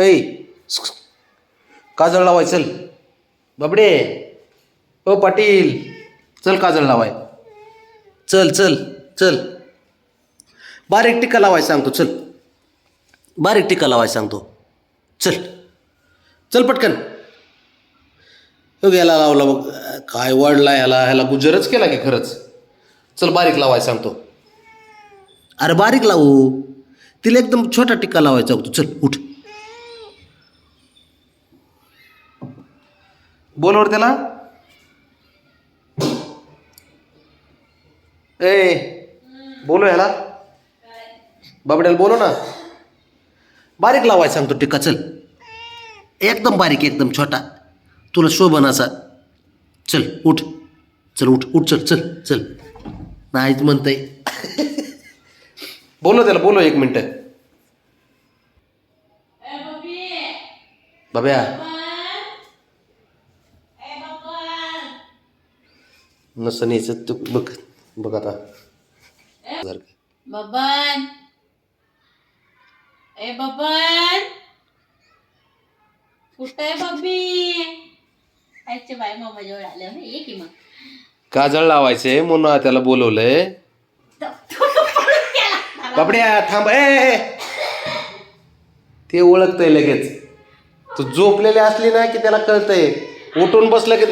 ऐ काजळ लावाय चल बाबडे. ओ पाटील चल काजळ लावाय. चल चल चल बारीक टिक्का लावाय सांगतो. चल बारीक टिक्का लावाय सांगतो. चल चल पटकन. याला लावला बघ. काय वाढला ह्याला गुजरच केला की खरंच. चल बारीक लावाय सांगतो. अरे बारीक लावू. तिला एकदम छोटा टिक्का लावायचा होतो. चल उठ. बोलवर त्याला. ए बोलो ह्याला. बाबड्याला बोलो ना. बारीक लावायचा सांगतो टिक्का. चल एकदम बारीक एकदम छोटा तुला शोभन असा. चल उठ. चल उठ उठ चल चल चल. नाहीच म्हणतंय. बोलो त्याला बोलो 1 मिनटं. बाब्या नसं यायचं तू बघ. बघ आता बबन. ए बबन कुठे आहे बब्बी? आजच्या बाई मामा जवळ आले ये की मग. काजळ लावायचे म्हणून त्याला बोलवलंय. बाबड्या थांब. ए ते ओळखतंय लगेच. तू झोपलेली असली ना की त्याला कळतंय. उठून बसलं की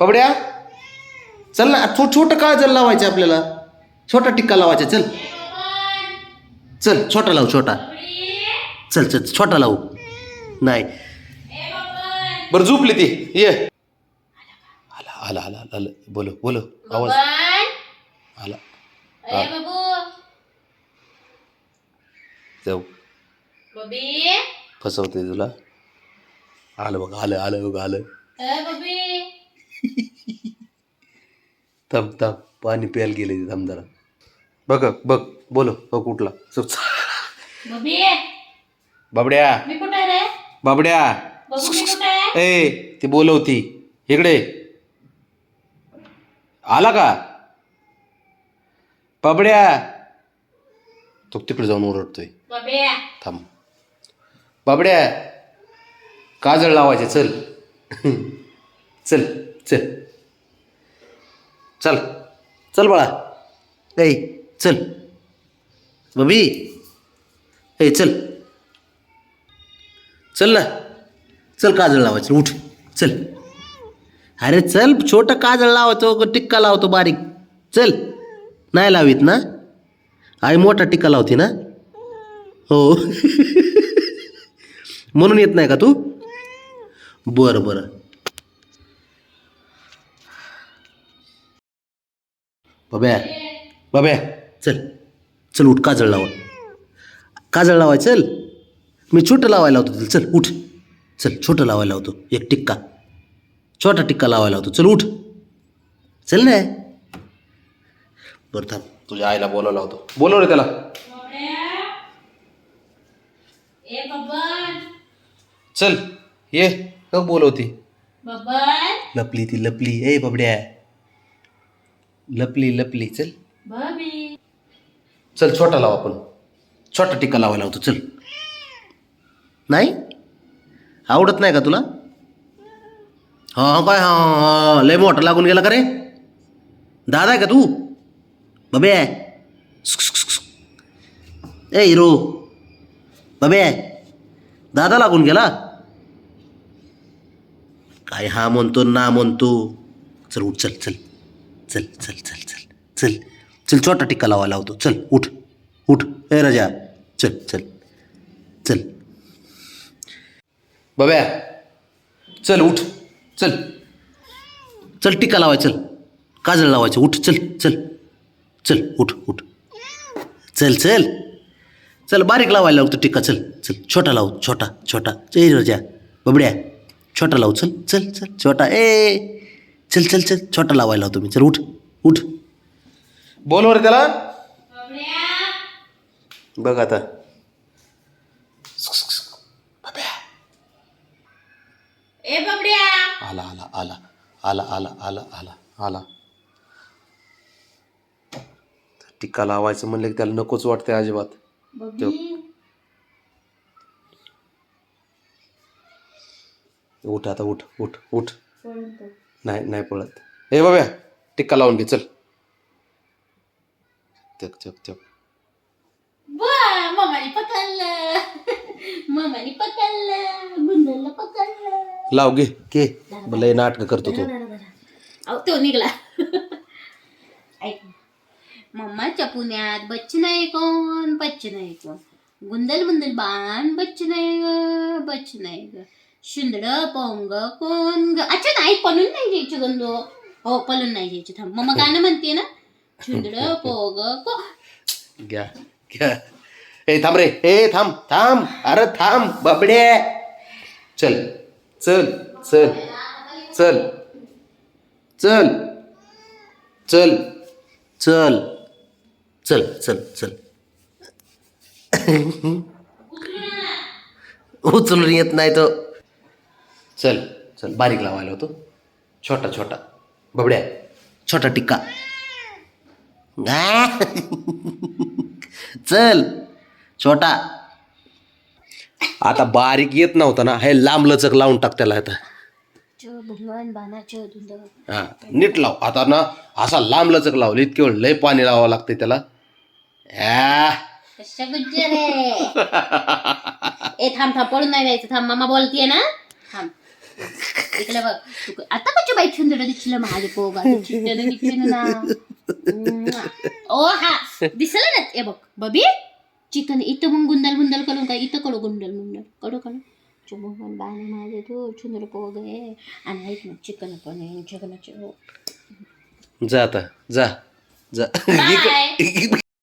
बाबड्या चल ना. छोटं काजळ लावायचं आपल्याला. छोटा टिक्का लावायचा. चल चल छोटा लावू छोटा. चल चल छोटा लावू. नाही बरं झोपली ती. ये आला आला आला आला. बोलो बोलो आवाज आला. ए बाबू जाऊ बबी. फसवते तुला. आलं बघ आलं आलं बघ आलं. ए बबी. थांब थांब पाणी प्यायला गेले थांब जरा. बघ बघ बोलो बघ कुठला. बबी बाबड्या मी कुठे रे? बाबड्या. बबू मी कुठे आहे? ए ती बोलवती इकडे. आला का बाबड्या? तो तिकडे जाऊन ओरडतोय. बबी थांब बाबड्या काजळ लावायचे. चल चल चल चल चल बाळा. ऐ चल बबी. ए चल चल ना. चल काजळ लावायचं. उठ चल. अरे चल छोटं काजळ लावायचो टिक्का लावतो बारीक. चल नाही लावीत ना. आई मोठा टिक्का लावते ना. हो म्हणून येत नाही का तू. बरं बरं. बाब्या बाब्या चल चल उठ काजळ लावा. काजळ लावाय चल. मी छोटं लावायला लावतो. चल उठ. चल छोटं लावायला लावतो. एक टिक्का छोटा टिक्का लावायला लावतो. चल उठ. चल ना. बरं थांब तुझ्या आईला बोलावला होतो. बोलव रे त्याला. ए बबन. चल ये. का बोलवती. बबन लपली ती लपली. ए बाबड्या लपली लपली. चल बबी. चल छोटा लावा आपण. छोटा टिक्का लावायला होतो. चल. नाही आवडत नाही का तुला. हां काय हां लय मोठा लागून गेला का रे. दादा आहे का तू बबे. ए हिरो बबे दादा लागून गेला. काय हा म्हणतो ना म्हणतो. चल उठ चल चल चल चल चल चल चल चल छोटा टिक्का लावायला लावतो. चल उठ उठ. ए राजा चल चल चल. बब्या चल उठ. चल चल टिक्का लावाय. चल काजळ लावायचं. उठ चल चल चल उठ उठ. चल चल चल बारीक लावायला लावतो टिक्का. चल चल छोटा लावू. छोटा छोटा. ए राजा बबड्या छोटा लावू. चल चल चल छोटा. ए चल चल चल छोटा लावायला लावतो मी. चल उठ उठ. बोलवर त्याला. बघ आता. ए बबड्या. आला आला आला आला आला आला आला आला. टिक्का लावायचं म्हणलं की त्याला नकोच वाटतंय अजिबात. बबी उठ आता उठ उठ उठ नाही नाही पळत ए बाब्या टिक्का लावून घे चल चक चक चक मम्माने पकडलं मम्माने पकडलं गुंडलला पकडलं लाव घे लय नाटक करतो तू अहो तो निघला ऐक मम्माच्या पुण्यात बच्चन आहे कोण बच्चन आहे कोण गुंदल मुंदल बाण बच्चन आहे ग शिंदड पोंग कोण ग अच्छा नाही पळून नाही जायची गंदो हो पळून नाही जायची थांब मम्मा गाणं म्हणते ना शिंदड पोग को घ्या घ्या ए थांब रे ए थांब थांब अरे थांब बाबडे चल चल चल चल चल चल चल चल चल चल उचलून येत नाही तो चल चल बारीक लावायला होतो छोटा छोटा बबड्या छोटा टिक्का चल छोटा आता बारीक येत नव्हता ना हे लांब लचक लावून टाक त्याला आता हा नीट लाव आता ना असा लांब लचक लावलं इतके वेळ लय पाणी लावावं लागतंय त्याला कशा गुज्जर रे ए थांब थांब पळून नाही जायचं थांब मामा बोलतीये ना थांब इकडे बघ आता कच्ची बाई छुंदड दिसलं माझे पोगा दिसलं ना ओ हा दिसलं ना ए बघ बबी चिकन इथं मग गुंडल गुंडल करून काय इथं कडू गुंडल मुंडल कडू चुमून बाणे माझे तू छुंदड पोग आहे आणि ऐक ना चिकन पण आहे चिकनाचे जा आता जा जा Bye.